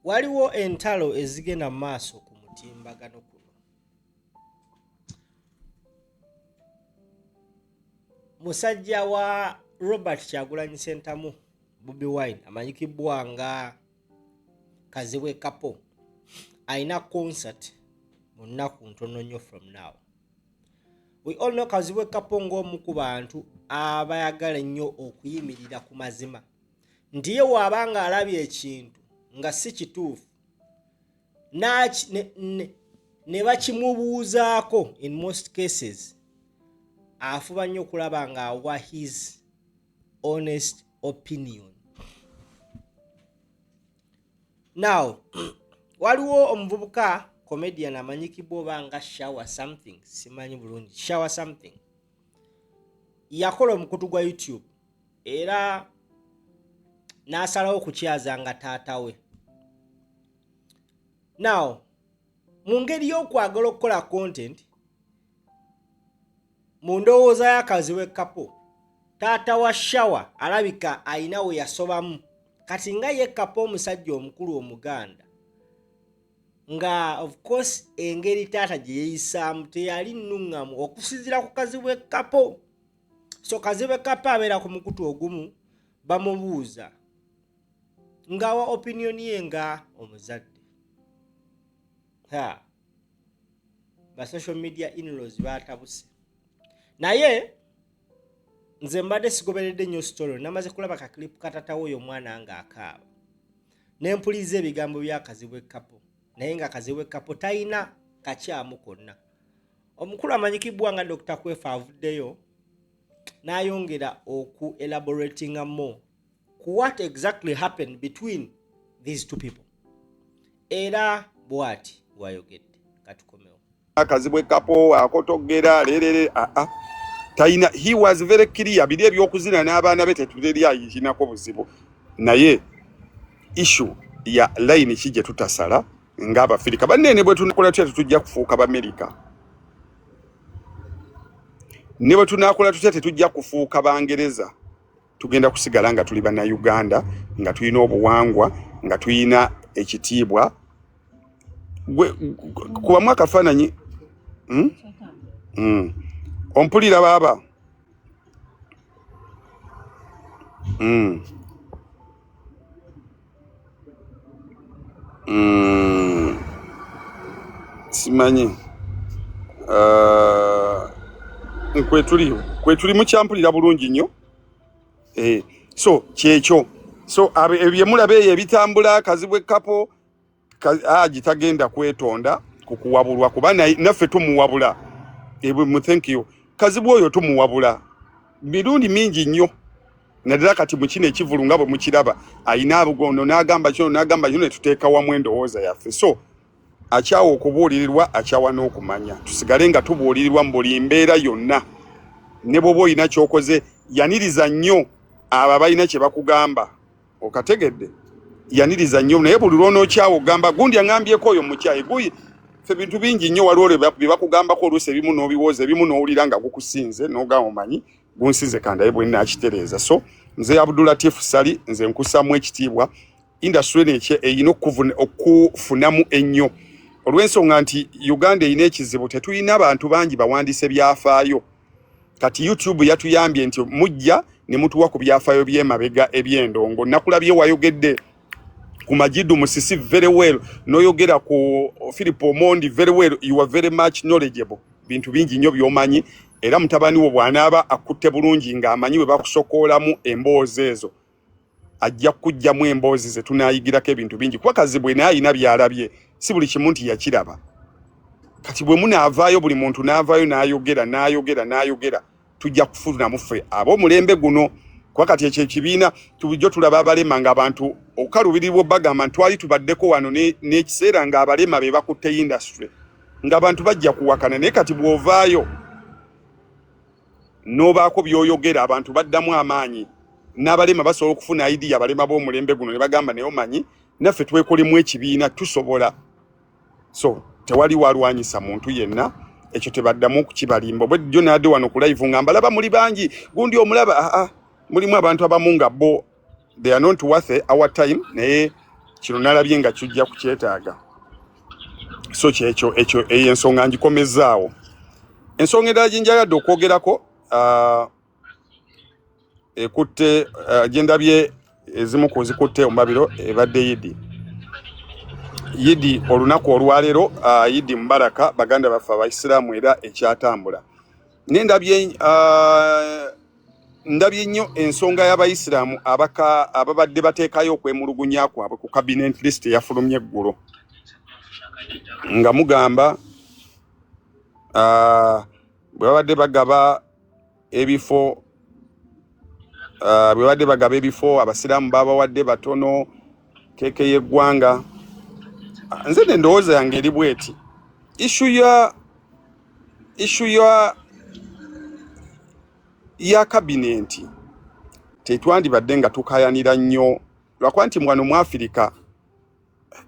waliwo entalo ezigenda maaso ku mutimbagano kuno. Musajja wa Robert Kyagulanyi Ssentamu Bobi Wine amanyikibwa nga Kazibwe Kapo aina concert mu nnaku ntono nnyo from now. We all know Kazibwe Kapo ng'omu ku bantu abayagala ennyo okuyimirira ku mazima. Ndiye wabanga alabye ekintu nga si kituufu ne bakimubuuzaako in most cases afuba nnyo okulaba nga awa his honest opinion. Now waliwo omuvubuka comedian amanyikibwa oba nga Shower something, simanyi bulungi, Shower something, yakola omukutu gwa YouTube era n'asalawo kukyaza nga taata we. Now mu ngeri y'okwagala okukola content mu ndowooza ya Kazibwe Kapo, taata wa Shower alabika ayina we yasobamu. Kati nga ye Kapo omusajja omukulu Omuganda, nga of course engeri taata gye yeeyisaamu teyali nnuŋŋamu okusinziira ku Kazibwe Kapo. So Kazibwe Kapo abeera ku mukutu ogumu bamubuuza ng'awa opinion ye nga omuzadde. Ba social media in-laws baatabuse. Naye nze mbadde sigoberedde nnyo story, namaze kulaba ka clip katata oyo omwana nga akaaba. Ne mpuliza ebigambo bya Kazibwe Kapo, naye nga Kazibwe Kapo talina kakyamu konna. Omukulu amanyikibwa nga Dr. Kwefa avuddeyo n'ayongera oku elaborating more ku what exactly happened between these two people. Era bwati wayogedde katukomewo. Kazibwe Kapo akotogera lerere taina, he was very clear bili ebyokuzina n'abaana be tetuleri ayikinako buzibu. Naye issue ya line kije tutasala ngaba Afrika banene bwe tunakola tujja kufuuka ba America. Ne bwe tunakola tujja kufuuka ba Angereza. Tugenda kusigala nga tuli bana Uganda, nga tulina obuwangwa, nga tulina ekitiibwa. Kuba mwaka faananyi ompulira baba simanyi kwetuli mukyampulira bulungi nnyo. So kyekyo, so ebye mulabe ebitambula Kazibwe Kapo gitagenda kwetonda kukuwabulwa kuba naffe tumuwabula. Thank you. Kazibwe oyo tumuwabula mirundi mingi nnyo, naddala kati mu kino ekivulu nga bwe mukiraba ayina abugondo n'agamba kino ne tuteeka wamu endowooza yaffe. So akyawa okubuulirirwa, akyawa n'okumanya. Tusigale nga tubuulirirwa mu buli mbeera yonna. Ne bw'oba olina ky'okoze yaniriza nnyo abo abalina kye bakugamba. Okategedde? Yaniriza nnyo, naye buli lw'onookyawa ogamba gundi aŋambyeko oyo mukyayi guyi. Ffe bintu bingi nnyo waliwo bye bakugambako oluusi ebimu n'obiwooza, ebimu n'owulira nga gukusinze n'ogamba omanyi gunsinze kandaye bwe nnaakitereeza. So nze Abdulatif Sali, nze nkusaamu ekitiibwa. Industry nekye eyina okufunamu ennyo olw'ensonga nti Uganda eyina ekizibu, tetulina abantu bangi bawandiise byafaayo. Kati YouTube yatuyambye nti mujja ne mutuwa ku byafaayo by'emabega eby'endongo. Nakulabye wayogedde ku Majidu Musisi very well, noyogera ku Philip Omondi very well, you are very much knowledgeable. Bintu bingi nnyo by'omanyi, era mutabani wo bw'anaaba akutte bulungi ng'amanyi bwe bakusokoolamu emboozi ezo, ajja kujjamu emboozi ze tunaayigirako ebintu bingi. Kuba Kazibwe naye ayina by'alabye, si buli kimu nti yakiraba. Kati bwe munaavaayo, buli muntu n'avaayo n'ayogera, tujja kufunamu ffe ab'omulembe guno. Kuba kati ekyo ekibiina tubijjo tulaba abalema ng'abantu okalubirirwa bagamba twali tubaddeko wano n'ekiseera ng'abalema be bakutte industry ng'abantu bajja kuwakana. Naye kati bw'ovaayo n'obaako by'oyogera abantu baddamu amaanyi, n'abalema basobola okufuna idea abalema b'omulembe guno ne bagamba naye omanyi naffe twekolemu ekibiina tusobola. So tewali walwanyisa muntu yenna, ekyo tebaddamu kukibalimba. Bwejjo n'adde wano ku live nga mbalaba muli bangi, gundi omulaba mulimu abantu abamu nga bo they are not worth our time, naye kino nalabye nga kijja kukyetaaga. So ekyo eyo ensonga ngikomezaawo. Ensonga endala gye njagadde okwogerako ekutte gye ndabye ezimu ku zikutte omubabiro ebadde Yidi olunaku olwaleero Yidi Mubaraka baganda baffe Abaisiraamu era ekyatambula. Ne ndabye nnyo ensonga y'Abaisiraamu ababadde bateekayo okwemulugunya kwabwe ku cabinet list eyafulumye eggulo. Nga mugamba bwe babadde bagaba ebifo Abasiraamu babawadde batono keke y'eggwanga. Nze n'endowooza yange eri bweti issue ya kabinenti tetwandibadde nga tukayanira nnyo lwakuba nti wano mu Afirika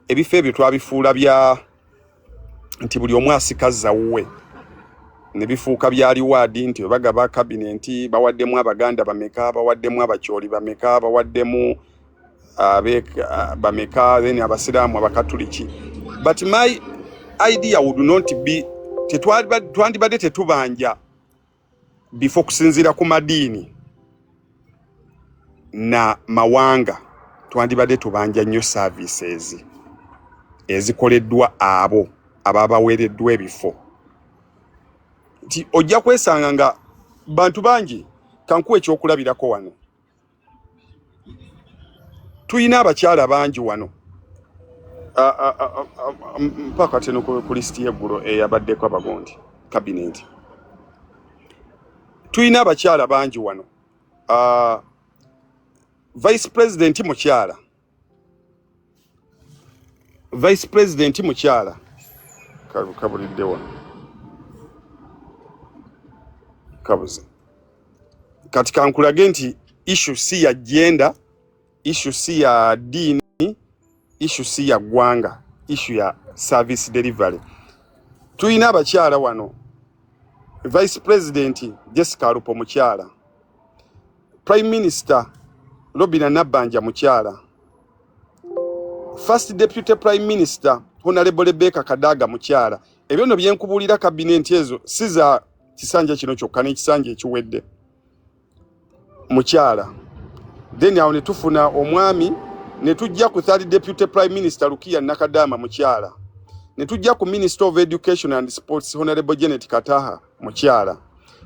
ebifo ebyo twabifuula bya nti buli omu asikaza wuwe ne bifuuka bya liwaadi nti bagaba kabinenti bawaddemu Abaganda bameka bawaddemu Abakyoli bameka bawaddemu bameka then Abasiraamu Abakatuliki. But my idea would not be twandibadde tetubanja before kusinzira ku madiini na mawanga twandibadde tubanja nnyo services ezikoleddwa abo ababaweereddwa ebifo. Nti ojja kwesanga nga bantu bangi kankuwa ekyokulabirako wano. Tuyina abakyala bangi wano mpaka teno ku listi y'eggulo eyabaddeko abagondi cabinet. Tuyina abakyala bangi wano. Vice President mukyala kabulidde wano kabuze kati kankulage nti issue si ya gender, issue si ya dini, issue si ya gwanga, issue ya service delivery. Tuyina abakyala wano. Vice President Jessica Alupo mukyala, Prime Minister Robina Nabbanja mukyala, First Deputy Prime Minister Honorable Rebecca Kadaga mukyala. Ebyo no byenkubulira cabinet ezo siza kisanja kino kyokka n'ekisanja ekiwedde mukyala. Then awo ne tufuna omwami ne tujja ku Third Deputy Prime Minister Rukia Nakadama mukyala. Ne tujja ku Minister of Education and Sports Honorable Janet Kataha mukyala.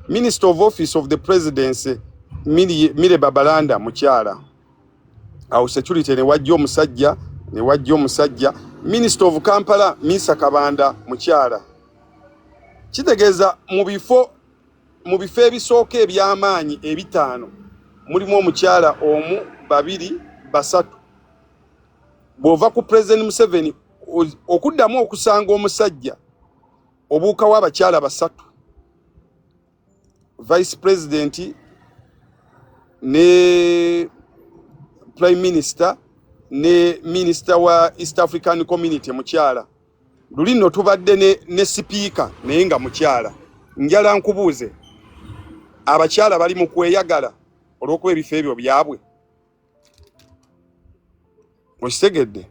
Minister of Office of the Presidency Mire Babalanda mukyala. Awo security ne wajja omusajja. Minister of Kampala Misa Kabanda mukyala. Kitegeeza mu bifo ebisooka eby'amaanyi ebitaano mulimu omukyala omu, babiri, basatu. Bw'ova ku President Museveni okuddamu okusanga omusajja obuuka w'abakyala basatu. Vice President ne Prime Minister ne Minister wa East African Community mukyala. Luli nno tubadde ne speaker naye nga mukyala. Njala nkubuuze abakyala bali mu kweyagala olw'okuba ebifo ebyo byabwe. Okitegedde?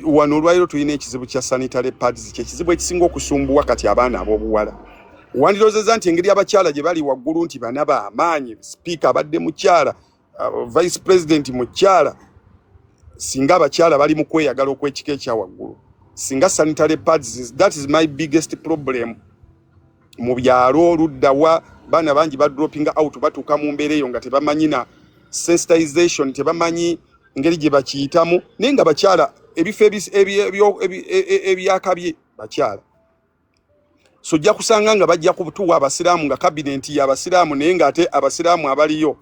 Wano olwaliro tulina ekizibu kya sanitary pads, kyekizibu ekisinga okusumbuwa kati abaana ab'obuwala. Wandiroozezza nti engeri abakyala gye bali waggulu nti bana b'amaanyi, speaker abadde mukyala, Vice President mukyala, singa abakyala bali mu kweyagala okw'ekika ekya waggulu. Singa sanitary pads, that is my biggest problem. Mu byalo luddawa baana bangi dropping out batuuka mu mbeera eyo nga tebamanyi na sensitization, tebamanyi ngeri gye bakiyitamu, naye nga bakyala ebifo ebyakabye bakyala. So ojja kusanga nga bajja kutuwa Abasiraamu nga cabinet ya Abasiraamu naye nga ate Abasiraamu abaliyo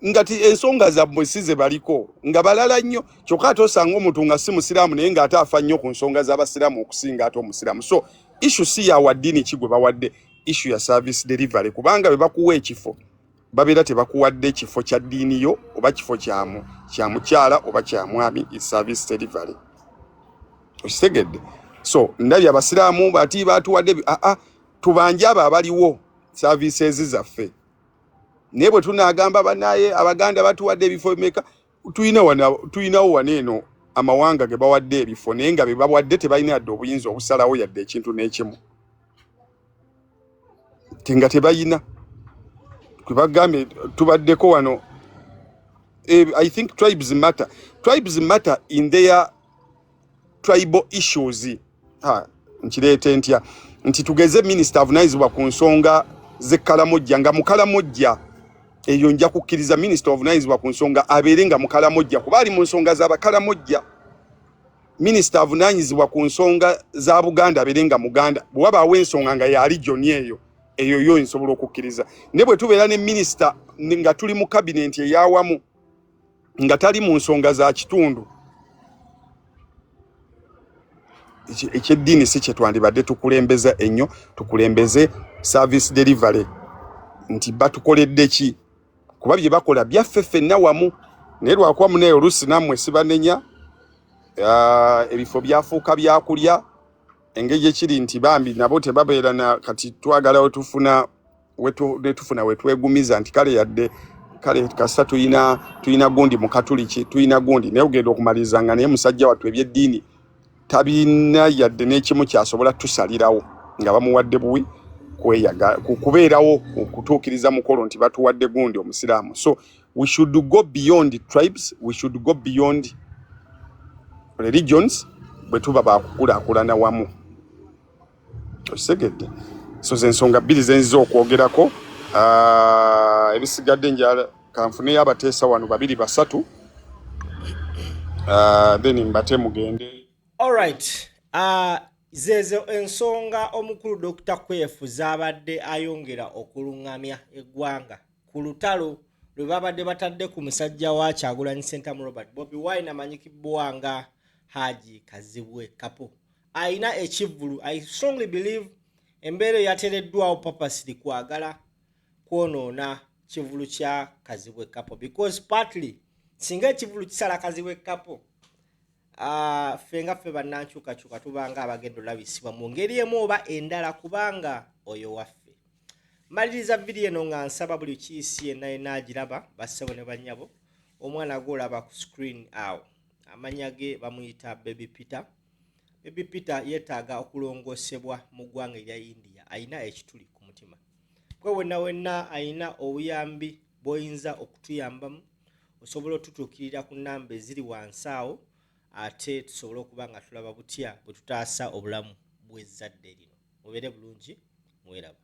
ngati ensonga zaabwe si ze baliko nga balala nnyo, kyokka ate osanga omuntu nga si Musiraamu naye nga ate afa nnyo ku nsonga z'Abasiraamu okusinga ate Omusiraamu. So issue si ya waddiini kigwe bawadde, issue ya service delivery, kubanga bwe bakuwa ekifo babeera tebakuwadde ekifo kya ddiini yo oba kifo kya mukyala oba kya mwami, is service delivery. Okitegedde? So ndabye Abasiraamu bati batuwadde tubanje abo abaliwo services zaffe. Naye bwe tunaagamba banaye Abaganda batuwadde ebifo bimeka, tuyinawo waneeno amawanga ge bawadde ebifo naye nga be bawadde tebalina yadde obuyinza obusalawo yadde ekintu n'ekimu tinga tebalina kwebagambe tubaddeko wano. I think tribes matter in their tribal issues. Nkireete ntya nti tugeze minister avunanyizibwa ku nsonga z'ekkalamojja nga mukalamojja eyo nja kukkiriza minister avunanyizibwa ku nsonga abeere nga mukalamojja kuba ali mu nsonga z'abakalamojja. Minister avunanyizibwa ku nsonga za Buganda abeere nga Muganda bw'abaawo ensonga nga yali joni eyo yo nsobola okukkiriza. Ne bwe tubeera ne minister nga tuli mu cabinet eyawamu nga tali mu nsonga za kitundu ekyeddiini si kye twandibadde tukulembeza ennyo, tukulembeze service delivery nti batukoledde ki kuba bye bakola byaffe ffenna wamu naye lwakuba munaye oluusi nammwe sibanenya ebifo byafuuka byakulya engeri ekiri nti bambi nabo tebabeera na kati twagala wetufuna wetwegumiza nti kale yadde kale kasa tuyina gundi mu katuliki tuyina gundi naye ogenda okumaliriza nga naye musajja wattu ebyeddiini tabina yadde n'ekimu kyasobola tusalirawo nga bamuwadde buwi kubeerawo okutuukiriza mukolo nti batuwadde gundi omusiraamu. So we should go beyond tribes, we should go beyond religions bwe tuba bakukulaakulana wamu. Osegedde so zensonga bbiri zenziza okwogerako. Ebisigadde njala kanfuneyo abateesa wano 2-3 then mbate mugende. Alright, zezo ensonga omukulu Dr. Kwefu zabadde ayongera okulungamya eggwanga ku lutalo lwe babadde batadde ku musajja wa Kyagulanyi Ssentamu Robert Bobi Wine amanyikibwa nga Haji Kazibwe Kapo. Aina ekivulu. I strongly believe embeera yatereddwawo purposely kwagala kwonoona kivulu kya Kazibwe Kapo because partly singa ekivulu kisala Kazibwe Kapo fenga fe bannankyukakyuka tubanga abagenda olabisibwa mu ngeri emu oba endala kubanga oyo waffe. Maliriza vidiyo eno nga nsaba buli kiisi yenna agiraba bassebo ne bannyabo omwana gw'olaba ku screen awo amanya ge bamuyita Baby Peter. Baby Peter yeetaaga okulongoosebwa mu ggwanga erya India. Ayina ekituli ku mutima kwe wenna ayina obuyambi bw'oyinza okutuyambamu osobola otutuukirira ku nnamba eziri wansi awo ate tusobola okuba nga tulaba butya bwe tutaasa obulamu bw'ezzadde lino. Mubeere bulungi, mweraba.